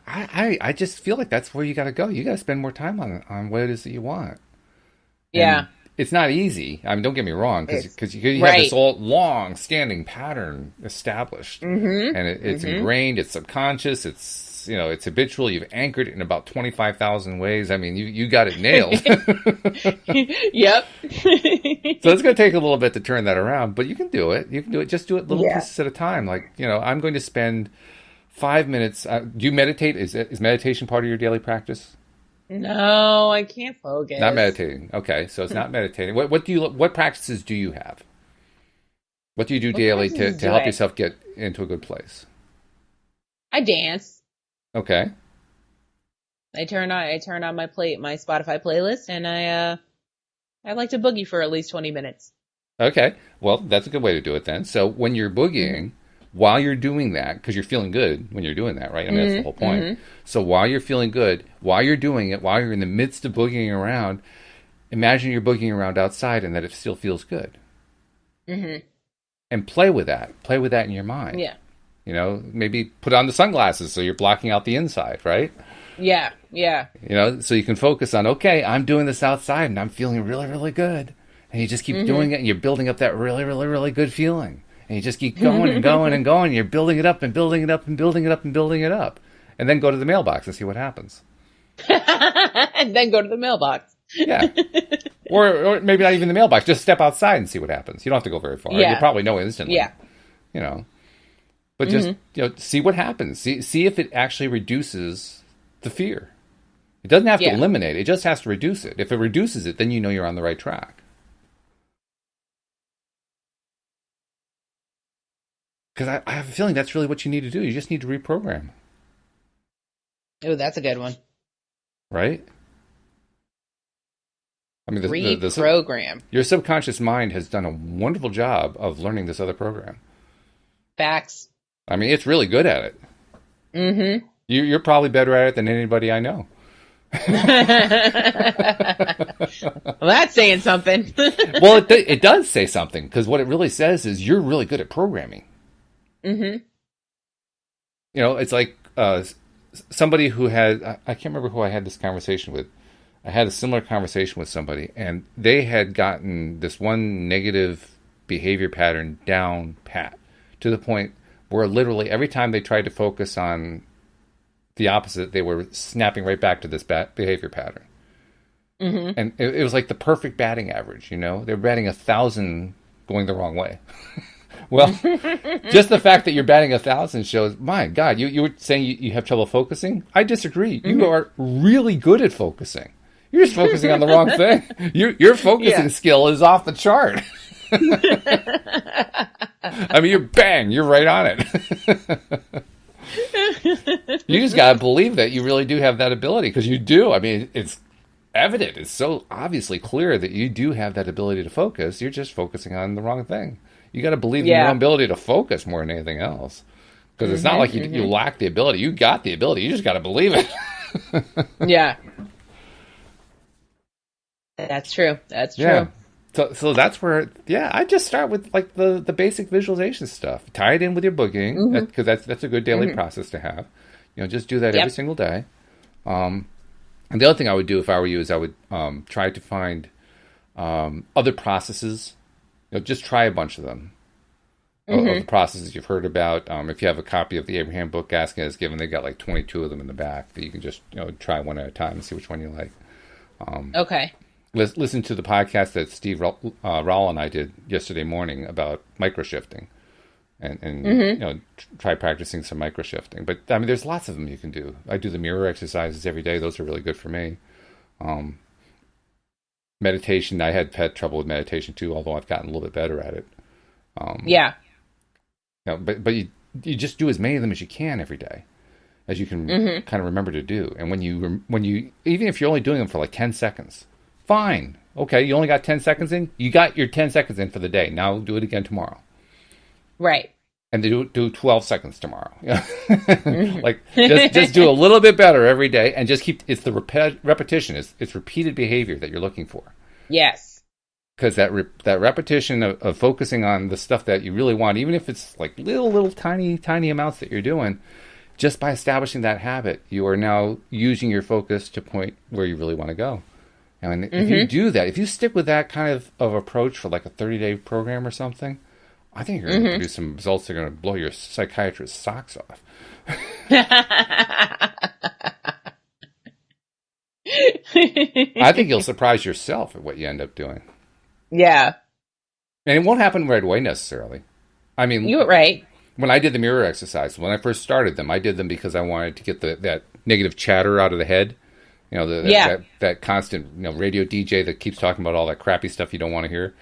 I just feel like that's where you got to go. You got to spend more time on what it is that you want. Yeah. And it's not easy. I mean, don't get me wrong, because you have this old, long-standing pattern established, and it's ingrained. It's subconscious. It's habitual. You've anchored it in about 25,000 ways. I mean, you got it nailed. Yep. So it's going to take a little bit to turn that around, but you can do it. You can do it. Just do it little pieces at a time. Like, I'm going to spend 5 minutes. Do you meditate? Is meditation part of your daily practice? No, I can't focus. Not meditating. Okay, so it's not meditating. What practices do you have? What do you do daily to help yourself get into a good place? I dance. Okay. I turn on my Spotify playlist, and I like to boogie for at least 20 minutes. Okay. Well, that's a good way to do it then. So when you're boogieing, while you're doing that, because you're feeling good when you're doing that, right? I mean, that's the whole point. So while you're feeling good, while you're doing it, while you're in the midst of boogieing around, imagine you're boogieing around outside and that it still feels good. Mm-hmm. And play with that. Play with that in your mind. Yeah. Maybe put on the sunglasses so you're blocking out the inside, right? Yeah, yeah. So you can focus on, okay, I'm doing this outside and I'm feeling really, really good. And you just keep doing it, and you're building up that really, really, really good feeling. And you just keep going and going and going. And you're building it up and building it up and building it up and building it up. And then go to the mailbox and see what happens. And then go to the mailbox. Yeah. Or maybe not even the mailbox. Just step outside and see what happens. You don't have to go very far. Yeah. You probably know instantly. Yeah. But just, see what happens. See if it actually reduces the fear. It doesn't have to eliminate it. It just has to reduce it. If it reduces it, then you know you're on the right track. Because I have a feeling that's really what you need to do. You just need to reprogram. Oh, that's a good one. Right? I mean, reprogram. Your subconscious mind has done a wonderful job of learning this other program. Facts. I mean, it's really good at it. Mm-hmm. You're probably better at it than anybody I know. Well, that's saying something. Well, it does say something, because what it really says is you're really good at programming. Mm-hmm. It's like somebody who had, I can't remember who I had this conversation with. I had a similar conversation with somebody, and they had gotten this one negative behavior pattern down pat, to the point where literally every time they tried to focus on the opposite, they were snapping right back to this behavior pattern. Mm-hmm. And it was like the perfect batting average, They were batting 1,000 going the wrong way. Well, just the fact that you're batting 1,000 shows, my God, you were saying you have trouble focusing? I disagree. Mm-hmm. You are really good at focusing. You're just focusing on the wrong thing. Your focusing skill is off the chart. I mean, you're right on it. You just got to believe that you really do have that ability, because you do. I mean, it's evident. It's so obviously clear that you do have that ability to focus. You're just focusing on the wrong thing. You got to believe in your own ability to focus more than anything else, because it's not like you lack the ability. You got the ability. You just got to believe it. Yeah. That's true. That's true. Yeah. So that's where, I just start with like the basic visualization stuff. Tie it in with your boogieing, because that's a good daily process to have. Just do that every single day. And the other thing I would do if I were you is I would try to find other processes. Just try a bunch of them. Of the processes you've heard about. If you have a copy of the Abraham book, Asking Is Given, they got like 22 of them in the back that you can just try one at a time and see which one you like. Okay. Listen to the podcast that Steve Rawl and I did yesterday morning about microshifting, and try practicing some microshifting. But I mean, there's lots of them you can do. I do the mirror exercises every day; those are really good for me. Meditation, I had trouble with meditation too, although I've gotten a little bit better at it. Yeah. But you just do as many of them as you can every day, as you can kind of remember to do. And when you even if you're only doing them for like 10 seconds, fine. Okay, you only got 10 seconds in. You got your 10 seconds in for the day. Now do it again tomorrow. Right. And do 12 seconds tomorrow. Like just do a little bit better every day, and just keep. It's the repetition. It's repeated behavior that you're looking for. Yes. Because that repetition of focusing on the stuff that you really want, even if it's like little tiny amounts that you're doing, just by establishing that habit, you are now using your focus to point where you really want to go. And if you do that, if you stick with that kind of approach for like a 30-day program or something, I think you're going to produce some results that are going to blow your psychiatrist's socks off. I think you'll surprise yourself at what you end up doing. Yeah. And it won't happen right away necessarily. I mean, you were right. When I did the mirror exercise, when I first started them, I did them because I wanted to get that negative chatter out of the head. That constant radio DJ that keeps talking about all that crappy stuff you don't want to hear.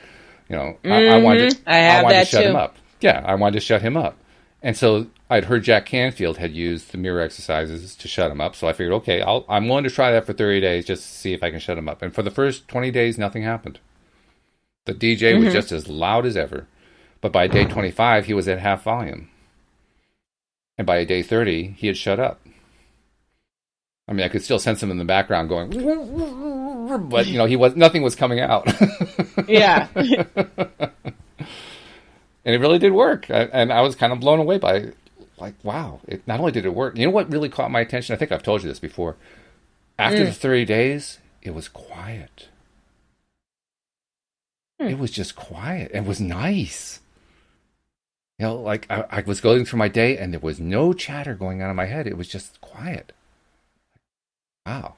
I wanted to shut him up. Yeah, I wanted to shut him up. And so I'd heard Jack Canfield had used the mirror exercises to shut him up. So I figured, okay, I'm willing to try that for 30 days just to see if I can shut him up. And for the first 20 days, nothing happened. The DJ was just as loud as ever. But by day 25, he was at half volume. And by day 30, he had shut up. I mean, I could still sense him in the background going, but nothing was coming out. Yeah. And it really did work. And I was kind of blown away by, like, wow, not only did it work, you know what really caught my attention? I think I've told you this before. After the 30 days, it was quiet. It was just quiet. It was nice. Like I was going through my day and there was no chatter going on in my head. It was just quiet. Wow.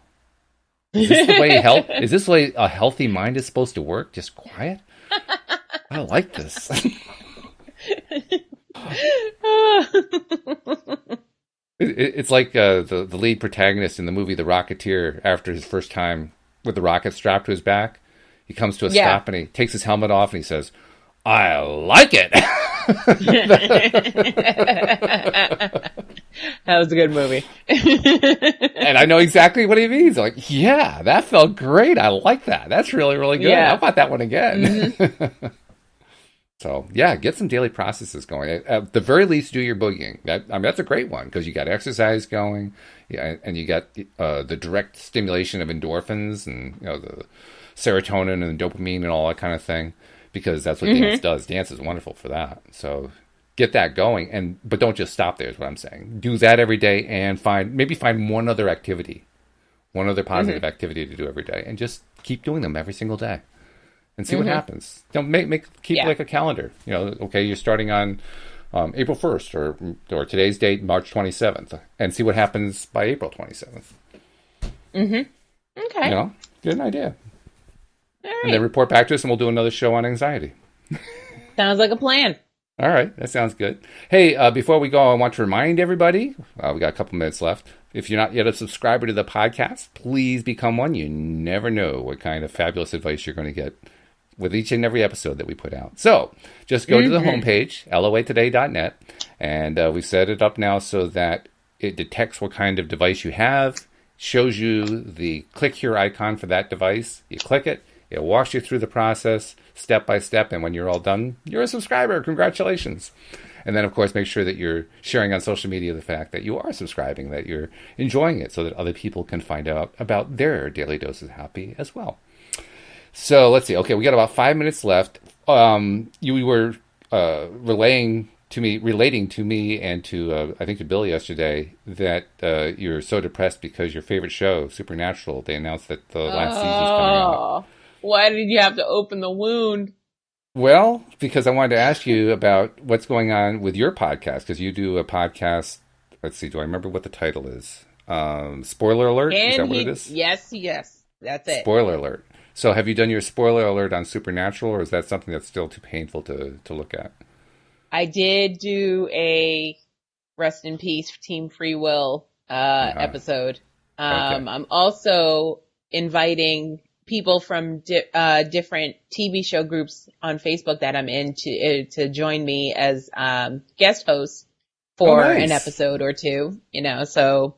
Is this the way a healthy mind is supposed to work? Just quiet? I like this. It's like the lead protagonist in the movie The Rocketeer, after his first time with the rocket strapped to his back. He comes to a stop and he takes his helmet off and he says, "I like it." That was a good movie. And I know exactly what he means. Like, yeah, that felt great. I like that. That's really, really good. Yeah. How about that one again? So, yeah, get some daily processes going. At the very least, do your boogieing. That's a great one because you got exercise going, and you got the direct stimulation of endorphins and the serotonin and dopamine and all that kind of thing, because that's what dance does. Dance is wonderful for that. So get that going, but don't just stop there is what I'm saying. Do that every day and find one other activity, one other positive activity to do every day, and just keep doing them every single day and see what happens. Keep like a calendar. Okay, you're starting on April 1st or today's date, March 27th, and see what happens by April 27th. Okay. Get an idea. All right. And then report back to us and we'll do another show on anxiety. Sounds like a plan. All right, that sounds good. Hey, before we go, I want to remind everybody, we got a couple minutes left. If you're not yet a subscriber to the podcast, please become one. You never know what kind of fabulous advice you're going to get with each and every episode that we put out. So just go to the homepage, loatoday.net, and we set it up now so that it detects what kind of device you have, shows you the click here icon for that device. You click it. It walks you through the process step by step, and when you're all done, you're a subscriber. Congratulations. And then, of course, make sure that you're sharing on social media the fact that you are subscribing, that you're enjoying it, so that other people can find out about their daily dose of happy as well. So let's see. Okay, we got about 5 minutes left. You were relaying to me, relating to me and to I think to Bill yesterday, that you're so depressed because your favorite show, Supernatural, they announced that the last season's coming out. Why did you have to open the wound? Well, because I wanted to ask you about what's going on with your podcast, because you do a podcast. Let's see, do I remember what the title is? Spoiler alert? Is that what it is? Yes, that's it. Spoiler alert. So have you done your spoiler alert on Supernatural, or is that something that's still too painful to look at? I did do a Rest in Peace Team Free Will episode. Okay. I'm also inviting people from different TV show groups on Facebook that I'm in to join me as guest hosts for an episode or two, so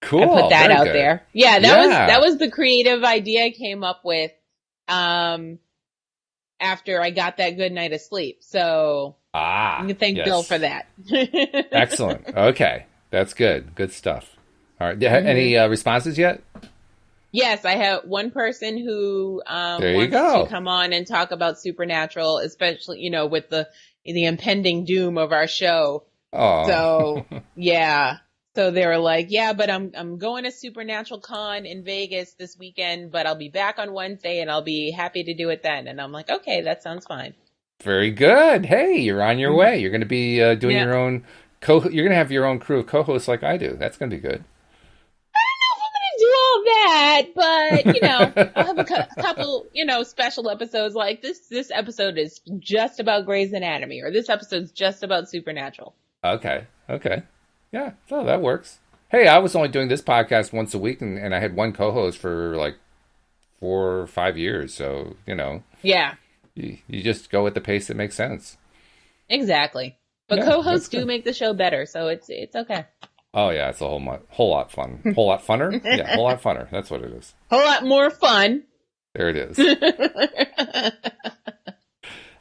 cool. I put that out there. Yeah, that was the creative idea I came up with after I got that good night of sleep. So you can thank Bill for that. Excellent. Okay. That's good. Good stuff. All right. Any responses yet? Yes, I have one person who wants to come on and talk about Supernatural, especially, with the impending doom of our show. Oh. So, yeah. So they were like, yeah, but I'm going to Supernatural Con in Vegas this weekend, but I'll be back on Wednesday and I'll be happy to do it then. And I'm like, okay, that sounds fine. Very good. Hey, you're on your way. You're going to be doing your own you're going to have your own crew of co-hosts like I do. That's going to be good. Do all that, but I'll have a couple, special episodes like this episode is just about Grey's Anatomy, or this episode's just about Supernatural. Okay. Yeah, so that works. Hey, I was only doing this podcast once a week, and I had one co-host for like 4 or 5 years, so, Yeah. You just go at the pace that makes sense. Exactly. But co-hosts do make the show better, so it's okay. Oh, yeah, it's a whole lot fun. Whole lot funner? Yeah, whole lot funner. That's what it is. Whole lot more fun. There it is.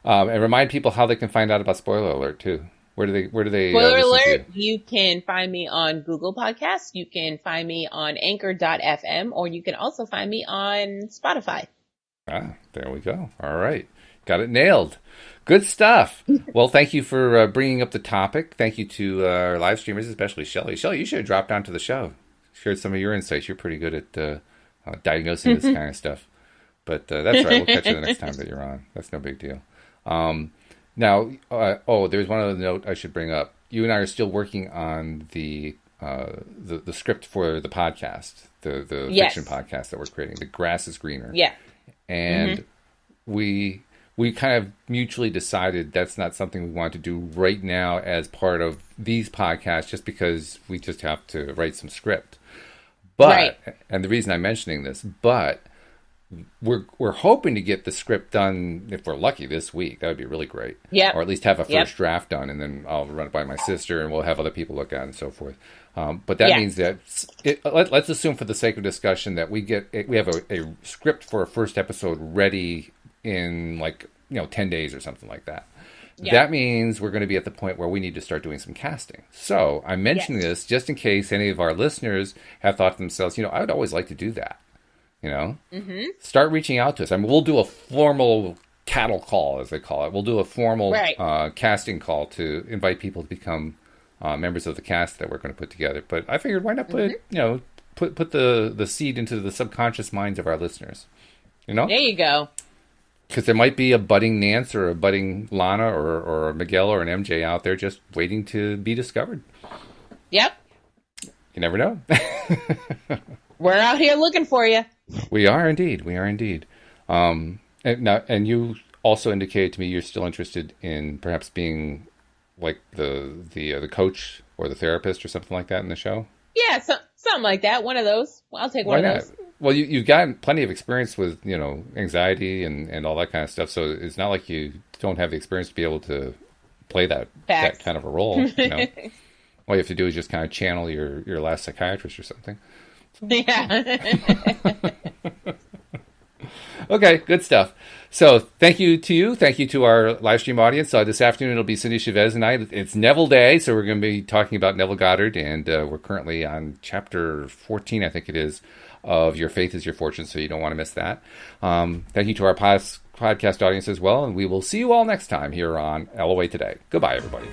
And remind people how they can find out about Spoiler Alert, too. Where do they Spoiler Alert, you can find me on Google Podcasts. You can find me on Anchor.fm, or you can also find me on Spotify. Ah, there we go. All right. Got it nailed. Good stuff. Well, thank you for bringing up the topic. Thank you to our live streamers, especially Shelly. Shelly, you should have dropped down to the show. Shared some of your insights. You're pretty good at diagnosing this kind of stuff. But that's all right. We'll catch you the next time that you're on. That's no big deal. Now, there's one other note I should bring up. You and I are still working on the script for the podcast, the fiction podcast that we're creating. The Grass is Greener. Yeah. And we kind of mutually decided that's not something we want to do right now as part of these podcasts, just because we just have to write some script. But, and the reason I'm mentioning this, but we're hoping to get the script done, if we're lucky, this week. That would be really great. Yeah. Or at least have a first draft done, and then I'll run it by my sister, and we'll have other people look at it and so forth. But that means that let's assume, for the sake of discussion, that we have a script for a first episode ready in 10 days or something like that. Yeah. That means we're going to be at the point where we need to start doing some casting. So I'm mentioning this just in case any of our listeners have thought to themselves, I would always like to do that. Start reaching out to us. I mean, we'll do a formal cattle call, as they call it. We'll do a formal casting call to invite people to become members of the cast that we're going to put together. But I figured, why not put the seed into the subconscious minds of our listeners? There you go. Because there might be a budding Nance or a budding Lana or a Miguel or an MJ out there just waiting to be discovered. Yep. You never know. We're out here looking for you. We are indeed. And you also indicated to me you're still interested in perhaps being like the coach or the therapist or something like that in the show. Yeah, something like that. One of those. I'll take one of those. Well, you've got plenty of experience with anxiety and all that kind of stuff. So it's not like you don't have the experience to be able to play that kind of a role. All you have to do is just kind of channel your last psychiatrist or something. Yeah. Okay, good stuff. So thank you to you. Thank you to our live stream audience. This afternoon it'll be Cindy Chavez and I. It's Neville Day, so we're going to be talking about Neville Goddard, and we're currently on chapter 14, I think it is, of Your Faith is Your Fortune, so you don't want to miss that. Thank you to our past podcast audience as well. And we will see you all next time here on LOA Today. Goodbye, everybody.